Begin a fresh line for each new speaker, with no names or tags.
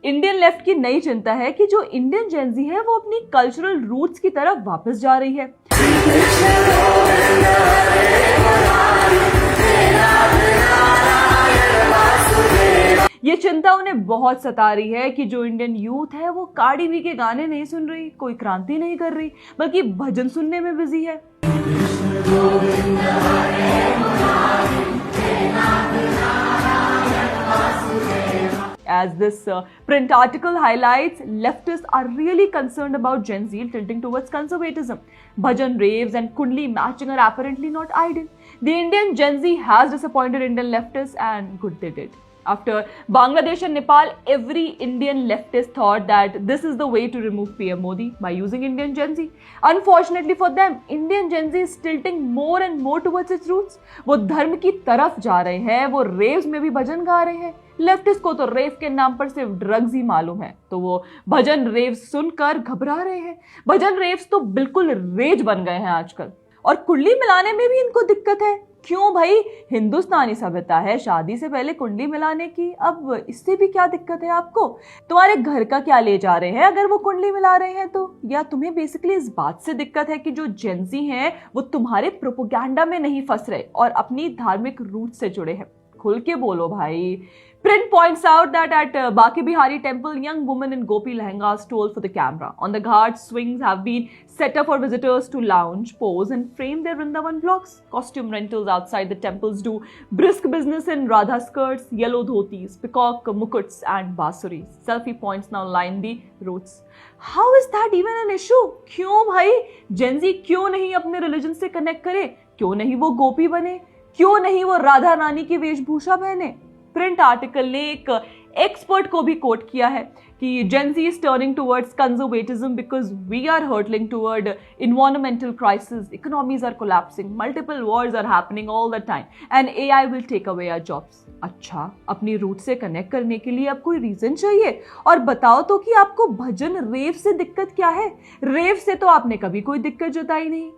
Indian left की नई चिंता है कि जो इंडियन जेनजी है वो अपनी कल्चरल रूट्स की तरफ वापस जा रही है। ये चिंता उन्हें बहुत सता रही है कि जो इंडियन यूथ है वो कार्डी बी के गाने नहीं सुन रही, कोई क्रांति नहीं कर रही, बल्कि भजन सुनने में बिजी है। As this print article highlights, leftists are really concerned about Gen Z tilting towards conservatism. Bhajan raves and Kundli matching are apparently not ideal. The Indian Gen Z has disappointed Indian leftists, and good they did. After Bangladesh and Nepal, every Indian leftist thought that this is the way to remove PM Modi by using Indian Gen Z. Unfortunately for them, Indian Gen Z is tilting more and more towards its roots. वो धर्म की तरफ जा रहे हैं, वो रेव्स में भी भजन गा रहे हैं। लेफ्टिस्ट को तो रेव के नाम पर सिर्फ ड्रग्स ही मालूम है, तो वो भजन रेव्स सुनकर घबरा रहे हैं। भजन रेव्स तो बिल्कुल रेज बन गए हैं आजकल, और कुंडली मिलाने में भी इनको दिक्कत है। क्यों भाई, हिंदुस्तानी सभ्यता है, शादी से पहले कुंडली मिलाने की, अब इससे भी क्या दिक्कत है आपको? तुम्हारे घर का क्या ले जा रहे हैं अगर वो कुंडली मिला रहे हैं तो? या तुम्हें बेसिकली इस बात से दिक्कत है कि जो जेनजी हैं वो तुम्हारे प्रोपोगंडा में नहीं फंस रहे और अपनी धार्मिक रूट से जुड़े हैं? खुल के बोलो भाई। Print points out that at Baki Bihari temple, young women in gopi lehengas stole for the camera. On the ghat, swings have been set up for visitors to lounge, pose and frame their Vrindavan vlogs. Costume rentals outside the temples do brisk business in Radha skirts, yellow dhotis, peacock mukuts and basuris. Selfie points now line the routes. How is that even an issue? क्यों भाई, Gen Z क्यों नहीं अपने religion से connect करे? क्यों नहीं वो गोपी बने? क्यों नहीं वो राधा रानी की वेशभूषा पहने? प्रिंट आर्टिकल ने एक एक्सपर्ट को भी कोट किया है कि gen Z is turning towards conservatism because we are hurtling toward environmental crisis, economies are collapsing, multiple wars are happening all the time and AI will take away our jobs. अच्छा, अपनी root से connect करने के लिए अब कोई reason चाहिए? और बताओ तो कि आपको भजन रेव से दिक्कत क्या है? रेव से तो आपने कभी कोई दिक्कत जताई नहीं।